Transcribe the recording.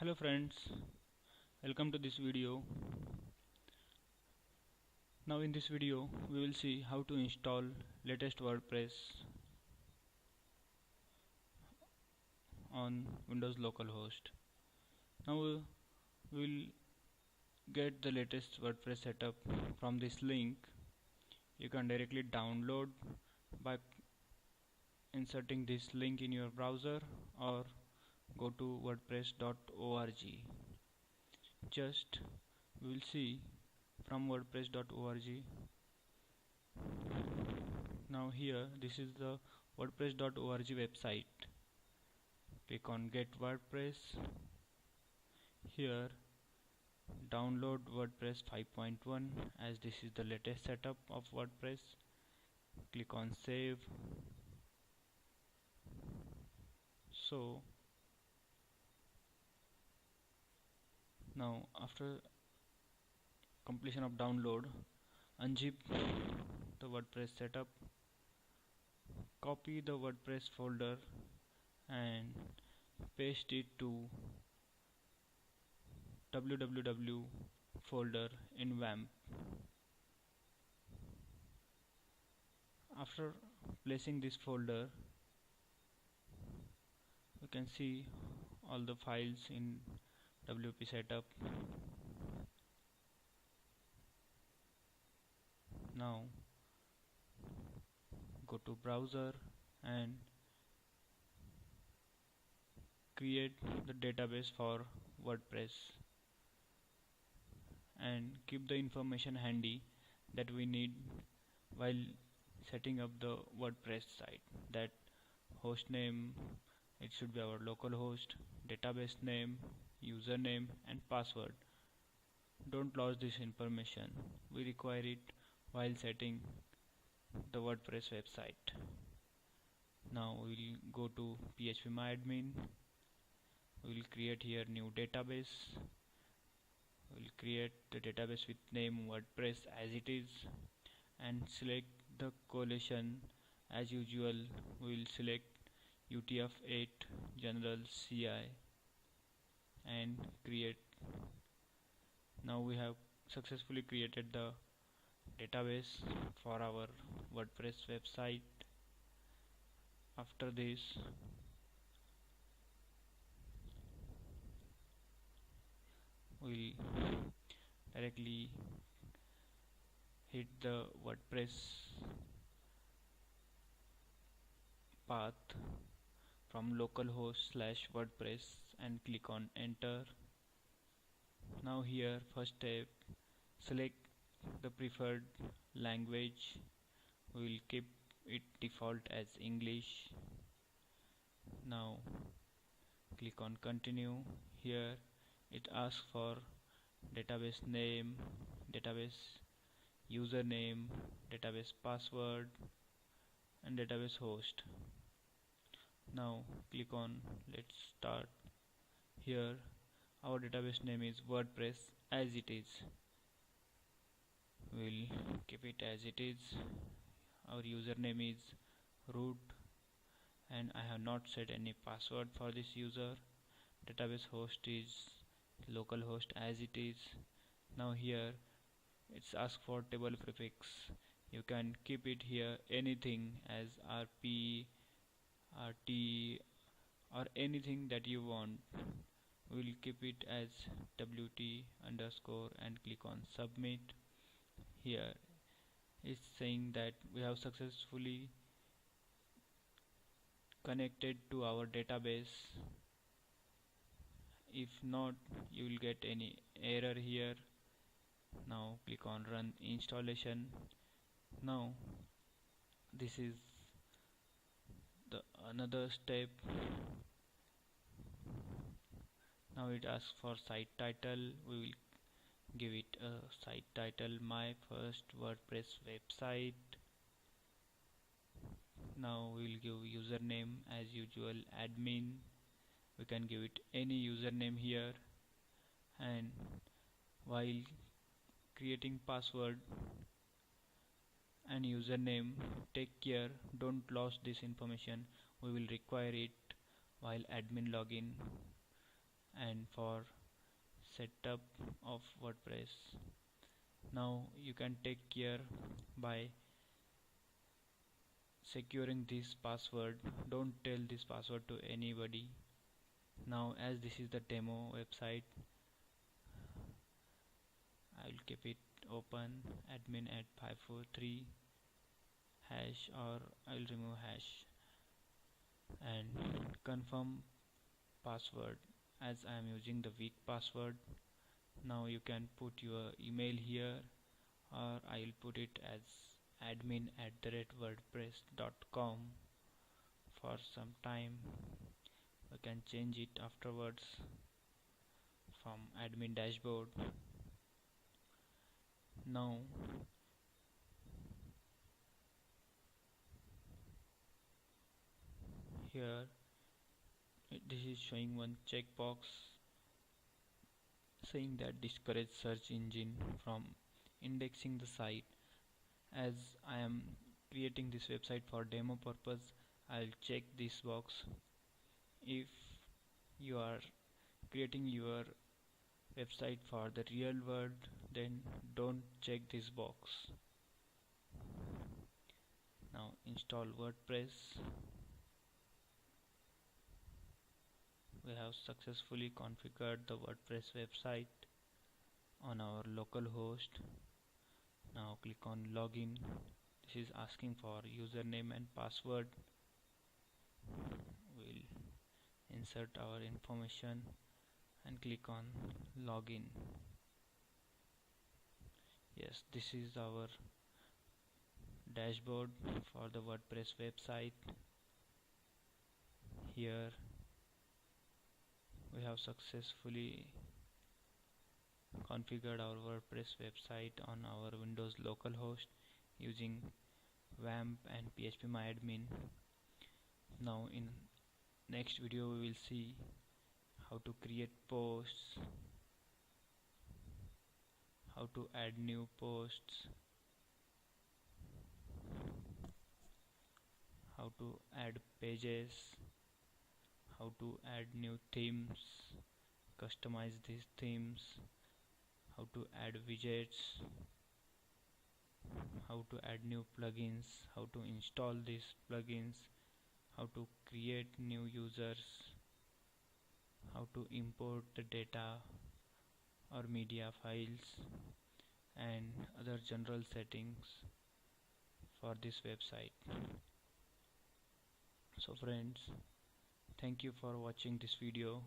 Hello friends, welcome to this video. Now in this video we will see how to install latest WordPress on Windows localhost. Now we will get the latest WordPress setup from this link. You can directly download by inserting this link in your browser or go to wordpress.org. Just we will see from wordpress.org. Now here this is the wordpress.org website. Click on get WordPress. Here download WordPress 5.1 as this is the latest setup of WordPress. Click on save. So now after completion of download, unzip the WordPress setup, copy the WordPress folder and paste it to www folder in WAMP. After placing this folder, you can see all the files in WP setup. Now go to browser and create the database for WordPress and keep the information handy that we need while setting up the WordPress site. That host name, it should be our local host, database name, username and password. Don't lose this information. We require it while setting the WordPress website. Now we will go to phpMyAdmin. We will create here new database. We will create the database with name WordPress as it is and select the collection. As usual, we will select UTF-8 General CI and create. Now we have successfully created the database for our WordPress website. After this, we'll directly hit the WordPress path from localhost/WordPress and click on enter. Now here first step, select the preferred language. We will keep it default as English. Now click on continue. Here it asks for database name, database username, database password and database host. Now click on let's start. Here our database name is WordPress as it is. We'll keep it as it is. Our username is root and I have not set any password for this user. Database host is localhost as it is. Now here it's asked for table prefix. You can keep it here anything as RP, RT or anything that you want. We'll keep it as WT underscore and click on submit. Here it's saying that we have successfully connected to our database. If not, you will get any error here. Now click on run installation. Now this is the another step. Now it asks for site title. We will give it a site title, my first WordPress website. Now we will give username as usual admin. We can give it any username here, and while creating password and username, take care, don't lose this information. We will require it while admin login. and for setup of WordPress. Now you can take care by securing this password. Don't tell this password to anybody. Now as this is the demo website, I'll keep it open, admin at 543 hash, or I'll remove hash, and confirm password as I am using the weak password. Now you can put your email here, or I'll put it as admin@wordpress.com for some time. We can change it afterwards from admin dashboard. Now here this is showing one checkbox saying that discourage search engine from indexing the site. As I am creating this website for demo purpose, I'll check this box. If you are creating your website for the real world, then don't check this box. Now install WordPress. We have successfully configured the WordPress website on our local host. Now click on login. This is asking for username and password. We'll insert our information and click on login. Yes, this is our dashboard for the WordPress website. Here we have successfully configured our WordPress website on our Windows localhost using WAMP and phpMyAdmin. Now in next video we will see how to create posts, how to add new posts, how to add pages, how to add new themes, customize these themes, how to add widgets, how to add new plugins, how to install these plugins, how to create new users, how to import the data or media files, and other general settings for this website. So friends, thank you for watching this video.